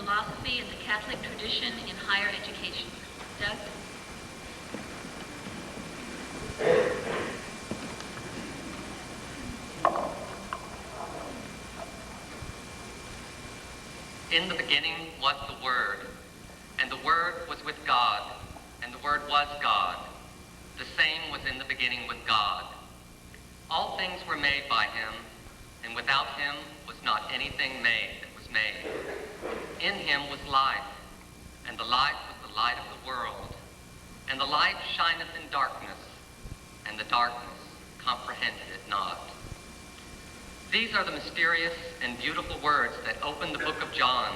Philosophy and the Catholic Tradition in Higher Education. Doug? In the beginning was the Word, and the Word was with God, and the Word was God. The same was in the beginning with God. All things were made by him, and without him was not anything made that was made. In him was life, and the life was the light of the world. And the light shineth in darkness, and the darkness comprehended it not. These are the mysterious and beautiful words that open the book of John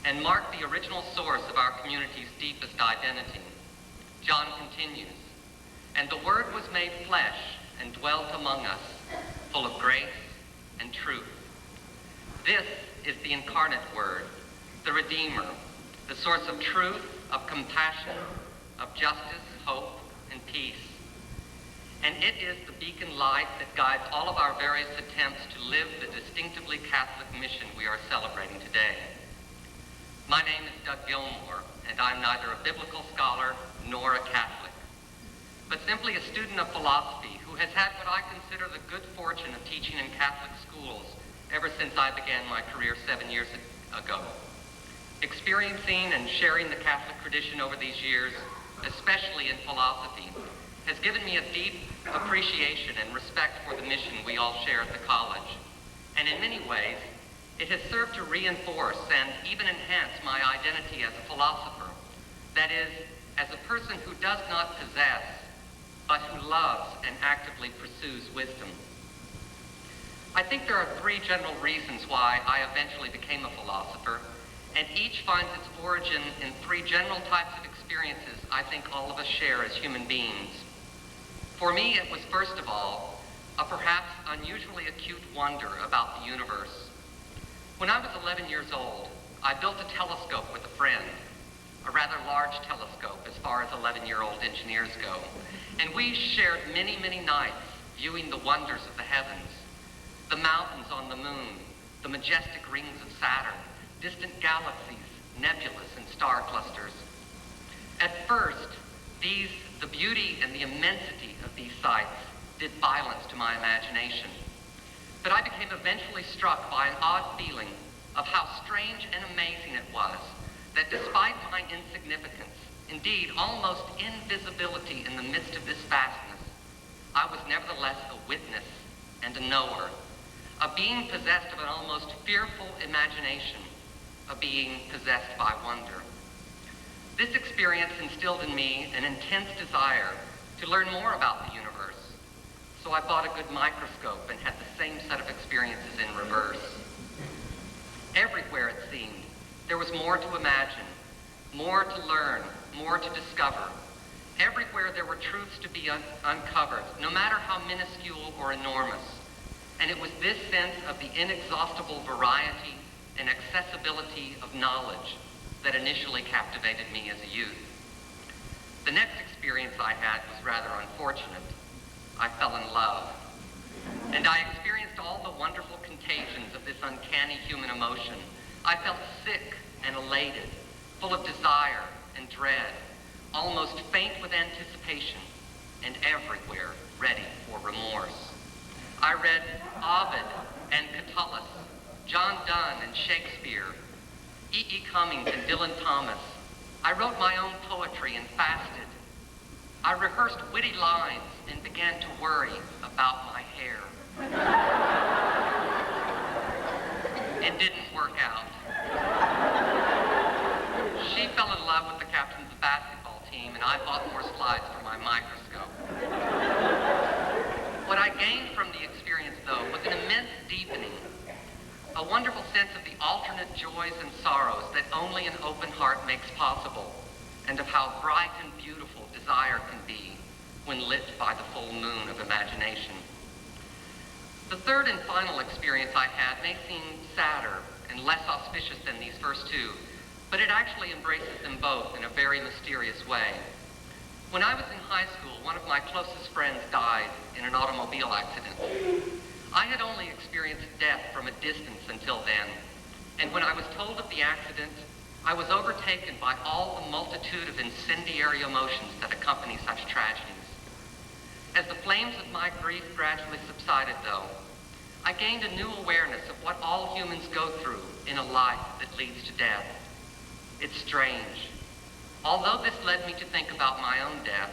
and mark the original source of our community's deepest identity. John continues, "And the Word was made flesh and dwelt among us, full of grace and truth." This is the Incarnate Word, the Redeemer, the source of truth, of compassion, of justice, hope, and peace. And it is the beacon light that guides all of our various attempts to live the distinctively Catholic mission we are celebrating today. My name is Doug Gilmour, and I'm neither a biblical scholar nor a Catholic, but simply a student of philosophy who has had what I consider the good fortune of teaching in Catholic schools ever since I began my career 7 years ago. Experiencing and sharing the Catholic tradition over these years, especially in philosophy, has given me a deep appreciation and respect for the mission we all share at the college. And in many ways, it has served to reinforce and even enhance my identity as a philosopher. That is, as a person who does not possess, but who loves and actively pursues wisdom. I think there are 3 general reasons why I eventually became a philosopher, and each finds its origin in 3 general types of experiences I think all of us share as human beings. For me, it was first of all a perhaps unusually acute wonder about the universe. When I was 11 years old, I built a telescope with a friend, a rather large telescope as far as 11-year-old engineers go, and we shared many, many nights viewing the wonders of the heavens, the mountains on the moon, the majestic rings of Saturn, distant galaxies, nebulas, and star clusters. At first, the beauty and the immensity of these sights did violence to my imagination. But I became eventually struck by an odd feeling of how strange and amazing it was that despite my insignificance, indeed almost invisibility in the midst of this vastness, I was nevertheless a witness and a knower, a being possessed of an almost fearful imagination, a being possessed by wonder. This experience instilled in me an intense desire to learn more about the universe, so I bought a good microscope and had the same set of experiences in reverse. Everywhere, it seemed, there was more to imagine, more to learn, more to discover. Everywhere there were truths to be uncovered, no matter how minuscule or enormous. And it was this sense of the inexhaustible variety and accessibility of knowledge that initially captivated me as a youth. The next experience I had was rather unfortunate. I fell in love. And I experienced all the wonderful contagions of this uncanny human emotion. I felt sick and elated, full of desire and dread, almost faint with anticipation, and everywhere ready for remorse. I read Ovid and Catullus, John Donne and Shakespeare, E.E. Cummings and Dylan Thomas. I wrote my own poetry and fasted. I rehearsed witty lines and began to worry about my hair. It didn't work out. She fell in love with the captain of the basketball team, and I bought more slides for my microscope. What I gained from the experience, though, was an immense deepening, a wonderful sense of the alternate joys and sorrows that only an open heart makes possible, and of how bright and beautiful desire can be when lit by the full moon of imagination. The third and final experience I had may seem sadder and less auspicious than these first 2, but it actually embraces them both in a very mysterious way. When I was in high school, one of my closest friends died in an automobile accident. I had only experienced death from a distance until then, And when I was told of the accident, I was overtaken by all the multitude of incendiary emotions that accompany such tragedies. As the flames of my grief gradually subsided, though, I gained a new awareness of what all humans go through in a life that leads to death. It's strange. Although this led me to think about my own death,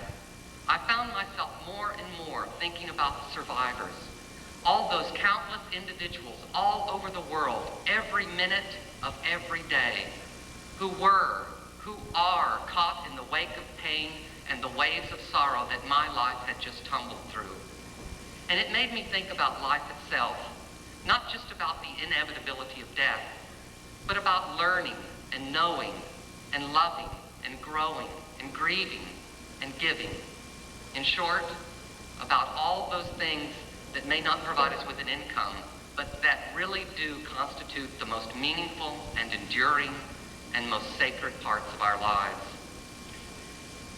I found myself more and more thinking about the survivors, all those countless individuals all over the world, every minute of every day, who are caught in the wake of pain and the waves of sorrow that my life had just tumbled through. And it made me think about life itself, not just about the inevitability of death, but about learning and knowing and loving and growing and grieving and giving. In short, about all those things that may not provide us with an income, but that really do constitute the most meaningful and enduring and most sacred parts of our lives.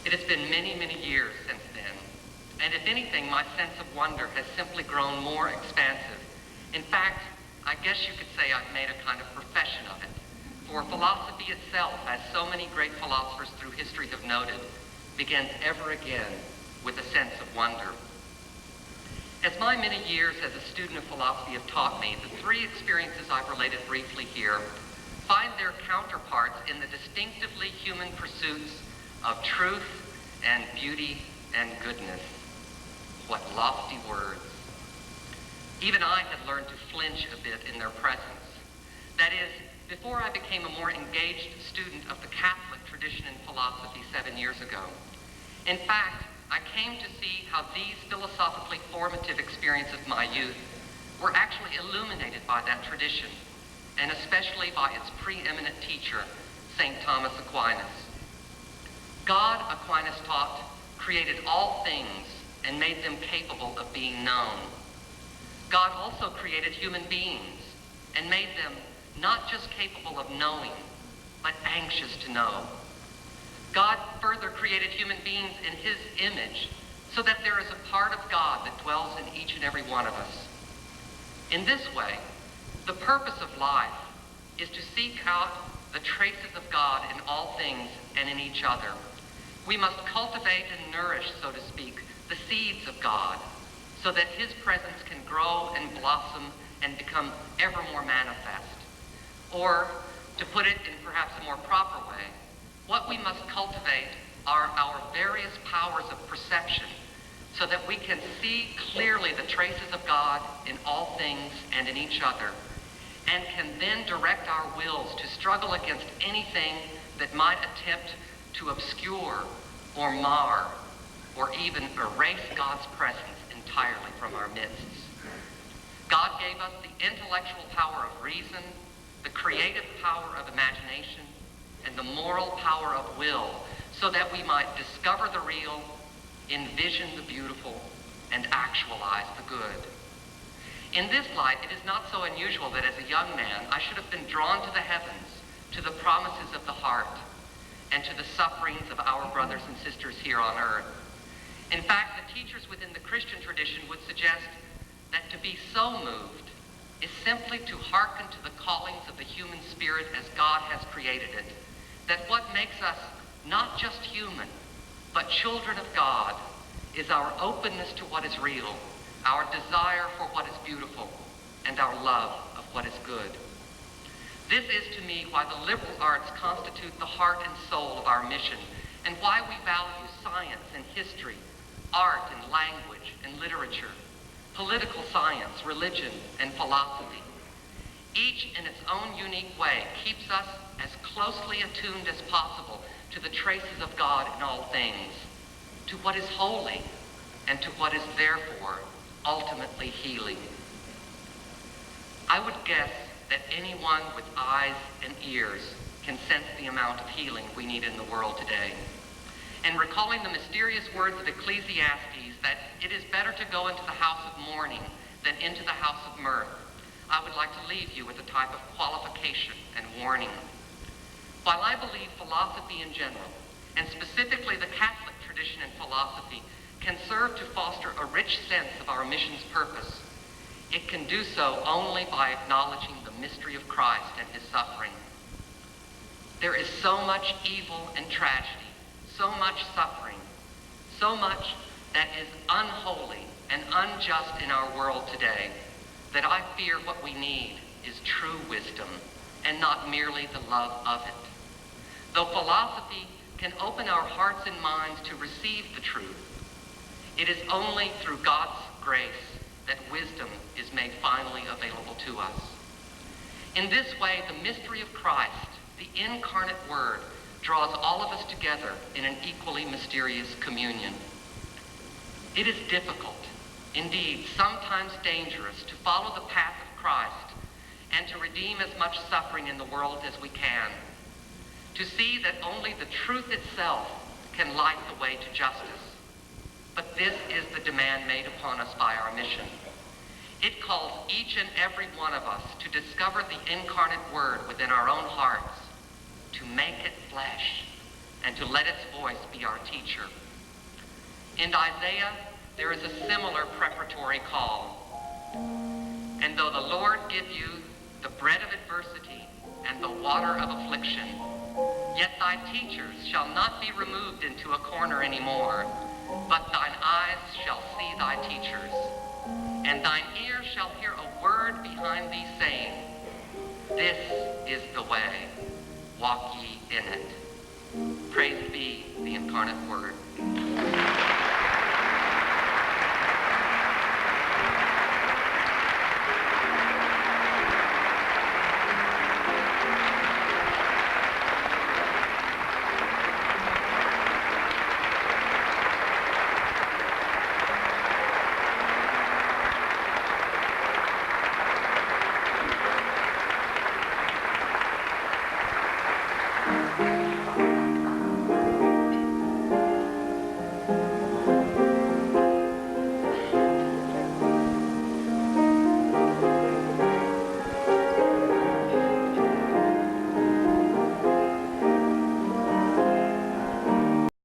It has been many, many years since then, and if anything, my sense of wonder has simply grown more expansive. In fact, I guess you could say I've made a kind of profession of it, for philosophy itself, as so many great philosophers through history have noted, begins ever again with a sense of wonder. As my many years as a student of philosophy have taught me, the three experiences I've related briefly here find their counterparts in the distinctively human pursuits of truth and beauty and goodness. What lofty words. Even I had learned to flinch a bit in their presence. That is, before I became a more engaged student of the Catholic tradition in philosophy 7 years ago. In fact, I came to see how these philosophically formative experiences of my youth were actually illuminated by that tradition, and especially by its preeminent teacher, St. Thomas Aquinas. God, Aquinas taught, created all things and made them capable of being known. God also created human beings and made them not just capable of knowing, but anxious to know. God further created human beings in his image so that there is a part of God that dwells in each and every one of us. In this way, the purpose of life is to seek out the traces of God in all things and in each other. We must cultivate and nourish, so to speak, the seeds of God so that his presence can grow and blossom and become ever more manifest. Or, to put it in perhaps a more proper way, what we must cultivate are our various powers of perception so that we can see clearly the traces of God in all things and in each other, and can then direct our wills to struggle against anything that might attempt to obscure or mar or even erase God's presence entirely from our midst. God gave us the intellectual power of reason, the creative power of imagination, and the moral power of will, so that we might discover the real, envision the beautiful, and actualize the good. In this light, it is not so unusual that as a young man, I should have been drawn to the heavens, to the promises of the heart, and to the sufferings of our brothers and sisters here on earth. In fact, the teachers within the Christian tradition would suggest that to be so moved is simply to hearken to the callings of the human spirit as God has created it, that what makes us not just human, but children of God is our openness to what is real, our desire for what is beautiful, and our love of what is good. This is to me why the liberal arts constitute the heart and soul of our mission, and why we value science and history, art and language and literature, political science, religion, and philosophy. Each in its own unique way keeps us as closely attuned as possible to the traces of God in all things, to what is holy, and to what is therefore ultimately healing. I would guess that anyone with eyes and ears can sense the amount of healing we need in the world today. And recalling the mysterious words of Ecclesiastes that it is better to go into the house of mourning than into the house of mirth, I would like to leave you with a type of qualification and warning. While I believe philosophy in general, and specifically the Catholic tradition in philosophy, can serve to foster a rich sense of our mission's purpose, it can do so only by acknowledging the the mystery of Christ and his suffering. There is so much evil and tragedy, so much suffering, so much that is unholy and unjust in our world today, that I fear what we need is true wisdom and not merely the love of it. Though philosophy can open our hearts and minds to receive the truth, it is only through God's grace that wisdom is made finally available to us. In this way, the mystery of Christ, the incarnate Word, draws all of us together in an equally mysterious communion. It is difficult, indeed sometimes dangerous, to follow the path of Christ and to redeem as much suffering in the world as we can, to see that only the truth itself can light the way to justice. But this is the demand made upon us by our mission. It calls each and every one of us to discover the incarnate Word within our own hearts, to make it flesh, and to let its voice be our teacher. In Isaiah, there is a similar preparatory call. And though the Lord give you the bread of adversity and the water of affliction, yet thy teachers shall not be removed into a corner anymore, but thine eyes shall see thy teachers, and thine ears shall hear a word behind thee saying, this is the way, walk ye in it. Praise be the incarnate Word.